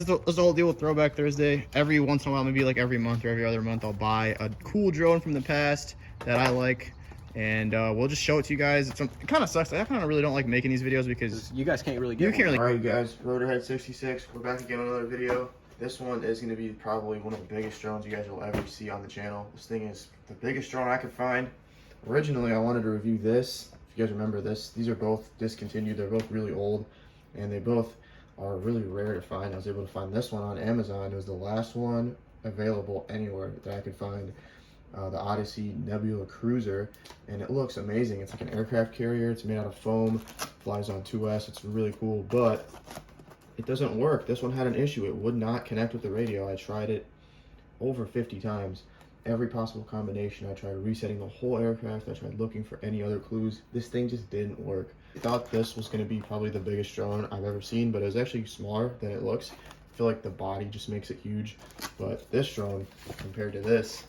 This whole deal with Throwback Thursday. Every once in a while, maybe like every month or every other month, I'll buy a cool drone from the past that I like, and we'll just show it to you guys. It kind of sucks. I kind of really don't like making these videos because you guys can't really get one. All right, guys, RH66. We're back again with another video. This one is going to be probably one of the biggest drones you guys will ever see on the channel. This thing is the biggest drone I could find. Originally, I wanted to review this. If you guys remember this, these are both discontinued. They're both really old, and they both are really rare to find. I was able to find this one on Amazon. It was the last one available anywhere that I could find. The Odyssey Nebula Cruiser, and it looks amazing. It's like an aircraft carrier. It's made out of foam, flies on 2S. It's really cool, but it doesn't work. This one had an issue. It would not connect with the radio. I tried it over 50 times. Every possible combination. I tried resetting the whole aircraft. I tried looking for any other clues. This thing just didn't work. I thought this was going to be probably the biggest drone I've ever seen, but it was actually smaller than it looks. I feel like the body just makes it huge, but this drone compared to this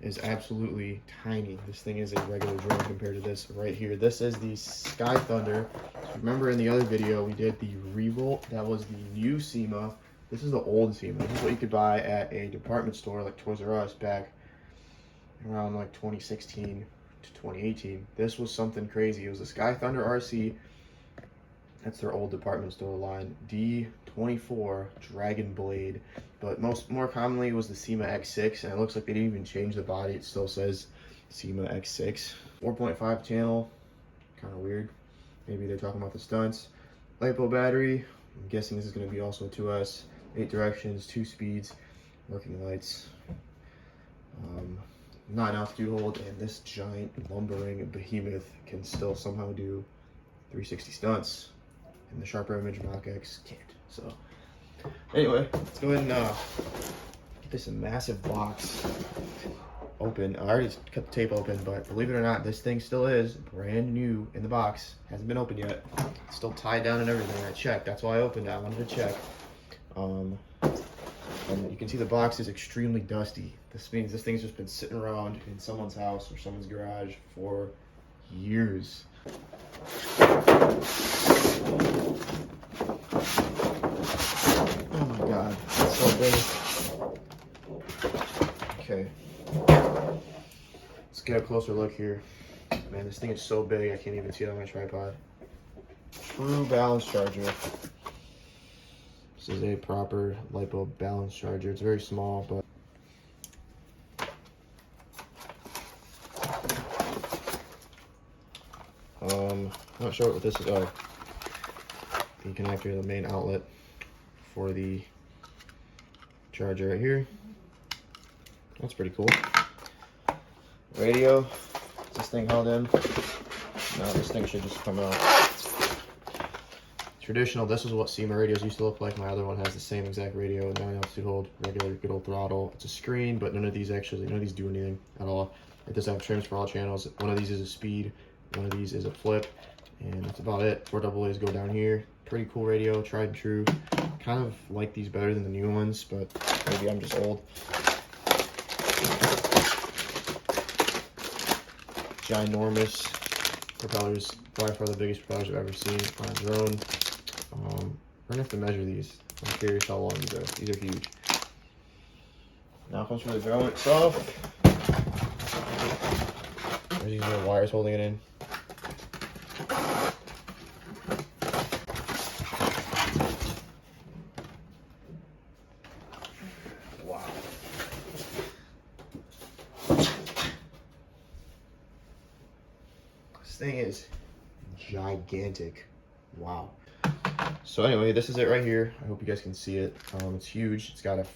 is absolutely tiny. This thing is a regular drone compared to this right here. This is the Sky Thunder. So remember in the other video we did the Revolt. That was the new Syma. This is the old Syma. This is what you could buy at a department store like Toys R Us back around like 2016 to 2018. This was something crazy. It was the Sky Thunder RC. That's their old department store line. D44 Dragonblade. But more commonly it was the Syma X6, and it looks like they didn't even change the body. It still says Syma X6. 4.5 channel, kind of weird. Maybe they're talking about the stunts. LiPo battery. I'm guessing this is going to be also a 2S. 8 directions, 2 speeds, working lights. 9 altitude hold, and this giant lumbering behemoth can still somehow do 360 stunts, and the Sharper Image Mach X can't. So anyway, let's go ahead and get this massive box open. I already cut the tape open, but believe it or not, this thing still is brand new in the box. Hasn't been opened yet. It's still tied down and everything. I checked. That's why I opened it. I wanted to check. And you can see the box is extremely dusty. This means this thing's just been sitting around in someone's house or someone's garage for years. Oh my god, it's so big. Okay. Let's get a closer look here. Man, this thing is so big I can't even see it on my tripod. True balance charger. This is a proper LiPo balance charger. It's very small, but I'm not sure what this is. Oh, the connector, the main outlet for the charger right here. That's pretty cool. Radio. Is this thing held in? No, this thing should just come out. Traditional, this is what Syma radios used to look like. My other one has the same exact radio, 9 altitude hold, regular good old throttle. It's a screen, but none of these do anything at all. It does have trims for all channels. One of these is a speed, one of these is a flip, and that's about it. 4 AA's go down here. Pretty cool radio, tried and true. Kind of like these better than the new ones, but maybe I'm just old. Ginormous propellers, by far the biggest propellers I've ever seen on a drone. We're gonna have to measure these. I'm curious how long these are. These are huge. Now comes for the drone itself. There's these little wires holding it in. Wow. This thing is gigantic. Wow. So anyway, this is it right here. I hope you guys can see it. It's huge. It's got a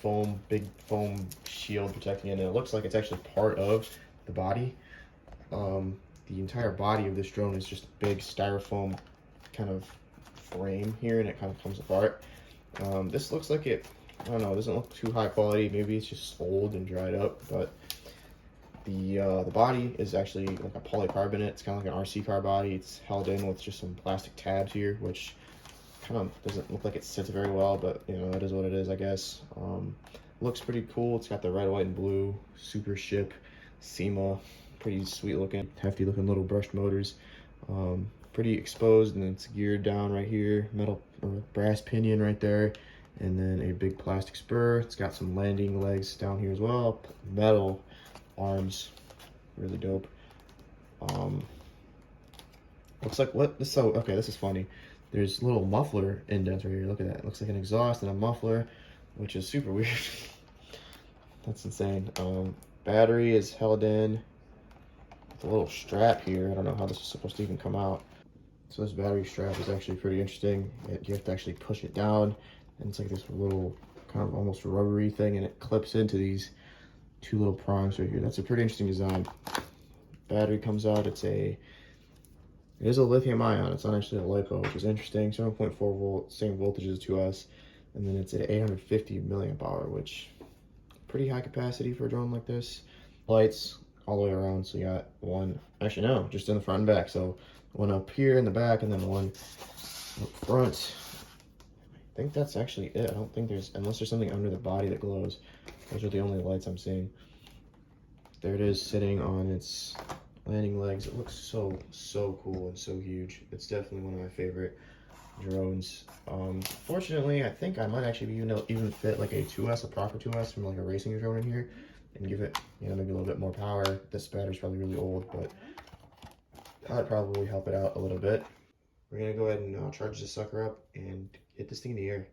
big foam shield protecting it, and it looks like it's actually part of the body. The entire body of this drone is just a big styrofoam kind of frame here, and it kind of comes apart. This looks like it, I don't know, it doesn't look too high quality. Maybe it's just old and dried up, but the body is actually like a polycarbonate. It's kind of like an RC car body. It's held in with just some plastic tabs here, which kind of doesn't look like it sits very well, but you know, it is what it is, I guess. Looks pretty cool. It's got the red, white, and blue super ship Syma. Pretty sweet looking, hefty looking little brushed motors. Pretty exposed, and it's geared down right here. Metal or brass pinion right there, and then a big plastic spur. It's got some landing legs down here as well. Metal arms, really dope. Looks like what this, so okay, this is funny. There's little muffler indents right here. Look at that. It looks like an exhaust and a muffler, which is super weird. That's insane. Battery is held in with a little strap here. I don't know how this is supposed to even come out. So this battery strap is actually pretty interesting. You have to actually push it down, and it's like this little kind of almost rubbery thing, and it clips into these two little prongs right here. That's a pretty interesting design. Battery comes out. It is a lithium ion. It's not actually a LiPo, which is interesting. 7.4 volt, same voltage as 2S, and then it's at 850 milliamp hour, which pretty high capacity for a drone like this. Lights all the way around. So you got one, actually no, just in the front and back. So one up here in the back, and then one up front. I think that's actually it. I don't think there's, unless there's something under the body that glows. Those are the only lights I'm seeing. There it is, sitting on its landing legs. It looks so cool and so huge. It's definitely one of my favorite drones. Fortunately, I think I might actually even fit like a 2S, a proper 2S from like a racing drone in here, and give it, you know, maybe a little bit more power. This battery's probably really old, but that'd probably help it out a little bit. We're gonna go ahead and charge this sucker up and hit this thing in the air.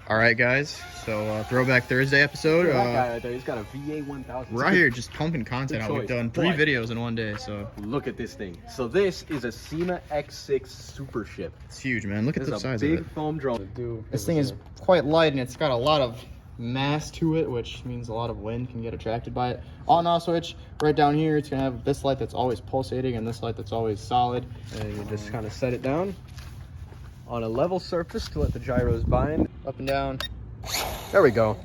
All right, guys. So Throwback Thursday episode. That guy right there, he's got a VA 1000. We're out here just pumping content out. We've done 3 videos in one day, so look at this thing. So this is a Syma X6 Super Ship. it's huge, man. Look at the size of big it. foam drone. This thing is quite light, and it's got a lot of mass to it, which means a lot of wind can get attracted by it. On-off switch right down here. It's gonna have this light that's always pulsating and this light that's always solid. And you just kind of set it down on a level surface to let the gyros bind. Up and down. There we go.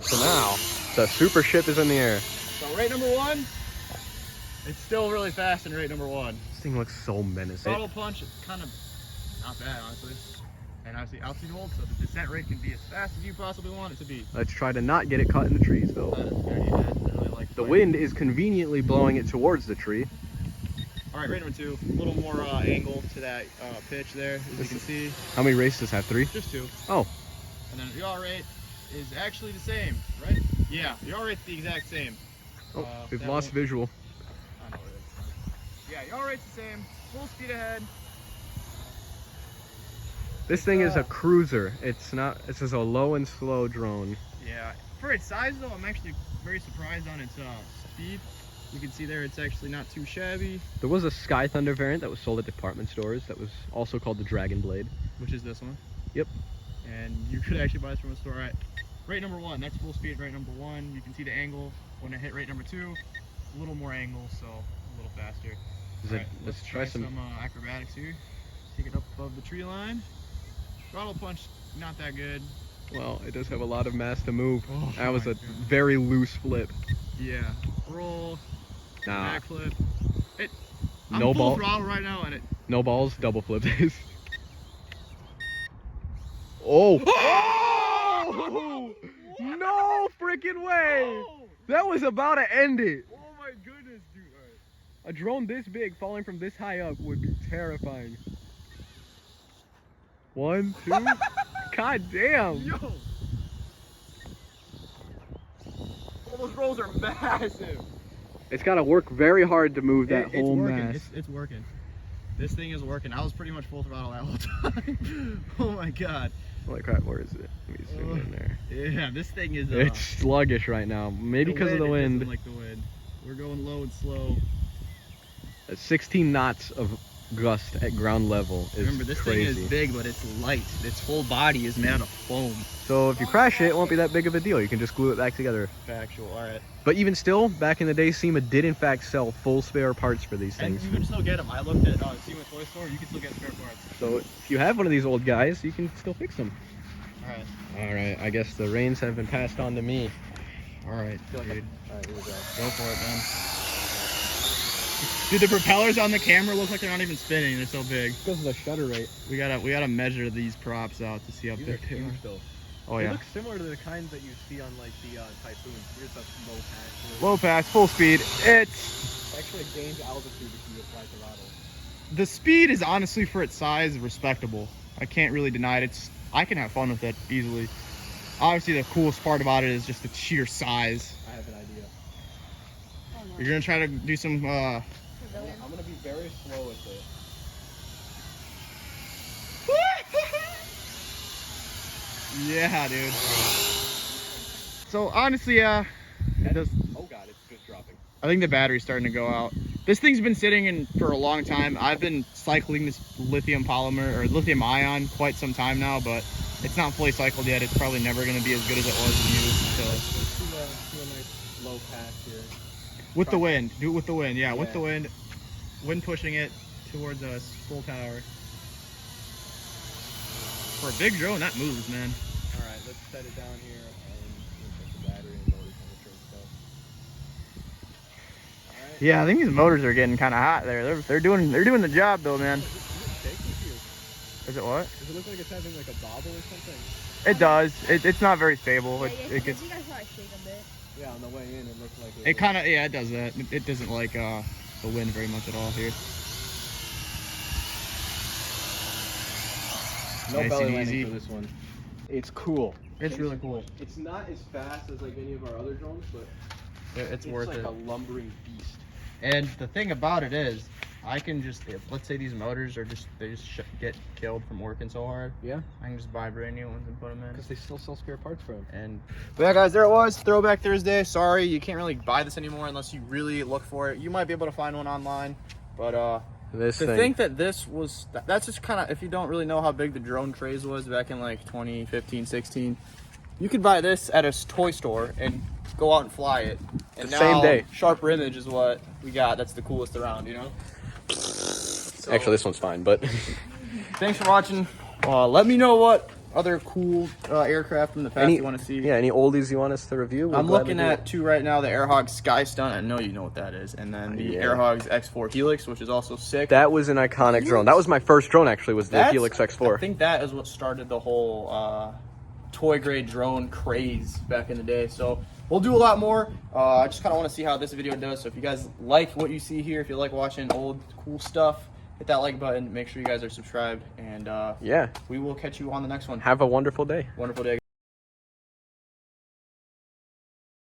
So now the Super Ship is in the air. So rate number 1, it's still really fast in rate number 1. This thing looks so menacing. Throttle punch is kind of not bad, honestly. And obviously altitude hold, so the descent rate can be as fast as you possibly want it to be. Let's try to not get it caught in the trees though. The wind is conveniently blowing it towards the tree. All right, rate number 2, a little more angle to that pitch there, as you can see. How many races does it have? 3? Just 2. Oh. And then the yaw rate is actually the same, right? Yeah, the yaw rate's the exact same. Oh, we've lost visual. I know it is. Yeah, yaw rate's the same. Full speed ahead. This thing is a cruiser. It's not. This is a low and slow drone. Yeah, for its size though, I'm actually very surprised on its speed. You can see there, it's actually not too shabby. There was a Sky Thunder variant that was sold at department stores that was also called the Dragonblade. Which is this one. Yep. And you could actually buy this from a store. All right, rate number 1, that's full speed, rate number 1. You can see the angle. When I hit rate number 2, a little more angle, so a little faster. Right, let's try some acrobatics here. Take it up above the tree line. Throttle punch, not that good. Well, it does have a lot of mass to move. Oh, that was a God. very loose flip. Yeah. Roll. Nah. Backflip. I'm No full ball. throttle right now, and it. No balls, double flip. Oh! Oh! No freaking way! Oh! That was about to end it. Oh my goodness, dude. All right. A drone this big falling from this high up would be terrifying. 1, 2. God damn. Yo! All those rolls are massive. It's got to work very hard to move that It's whole working. mass. It's working. This thing is working. I was pretty much full throttle that whole time. Oh my god. Holy crap, where is it? Let me zoom in there. Yeah, this thing is. It's sluggish right now. Maybe because of the It wind. doesn't like the wind. We're going low and slow. 16 knots of gust at ground level is Remember, this crazy. thing is big, but it's light. Its whole body is made out of foam. So if you crash it, it won't be that big of a deal. You can just glue it back together. Factual. All right. But even still, back in the day, Syma did in fact sell full spare parts for these And things. you can still get them. I looked at Syma Toy Store. You can still get spare parts. So if you have one of these old guys, you can still fix them. All right. All right, I guess the reins have been passed on to me. All right, dude. All right, here we go. Go for it, man. Dude, the propellers on the camera look like they're not even spinning. They're so big. Because of the shutter rate. We gotta measure these props out to see how These big are they are. huge though. Oh They yeah. look similar to the kinds that you see on like the Typhoons. Here's a low pass. Low pass, full speed. It's Actually gains altitude if you apply throttle. the speed is honestly for its size respectable. I can't really deny it. It's I can have fun with it easily. Obviously, the coolest part about it is just the sheer size. I have an idea. You're gonna try to do some. I'm gonna be very slow with it. Yeah, dude. So honestly, it does. Oh god, it's just dropping. I think the battery's starting to go out. This thing's been sitting in for a long time. I've been cycling this lithium polymer or lithium ion quite some time now, but it's not fully cycled yet. It's probably never going to be as good as it was used. So Let's do a nice low pass here. with the wind, do it with the wind. Yeah, with the wind pushing it towards us, full power. For a big drone, that moves, man. All right, let's set it down here and we'll put the battery and motors on the trim stuff. All right. Yeah, I think these motors are getting kind of hot there. They're doing the job though, man. Is it shaking to you? Is it what? Does it look like it's having like a bobble or something? It does. It's not very stable. Yeah, It gets. you guys probably shake a bit. Yeah, on the way in it looked like It kind of, yeah, it does that. It doesn't like the wind very much at all here. no nice belly and landing easy. for this one. It's cool. It's really cool. It's not as fast as like any of our other drones, but It's worth like it. a lumbering beast. And the thing about it is, I can just, let's say these motors are get killed from working so hard. Yeah, I can just buy brand new ones and put them in. because they still sell spare parts for them. And but yeah, guys, there it was, Throwback Thursday. Sorry, you can't really buy this anymore unless you really look for it. You might be able to find one online, but to think that this was, that's just kind of, if you don't really know how big the drone craze was back in like 2015, 16, you could buy this at a toy store and go out and fly it. And The same day. Sharper Image is what we got. That's the coolest around, you know? Actually, this one's fine, but Thanks for watching. Let me know what other cool aircraft from the past you want to see. Yeah, any oldies you want us to review? I'm looking at two right now, the Airhog Sky Stunt. I know you know what that is. And then the Airhog's X4 Helix, which is also sick. That was an iconic drone. That was my first drone, actually, was the Helix X4. I think that is what started the whole toy grade drone craze back in the day. So we'll do a lot more. I just kind of want to see how this video does. So if you guys like what you see here, if you like watching old cool stuff, hit that like button. Make sure you guys are subscribed. And yeah, we will catch you on the next one. have a wonderful day. Wonderful day.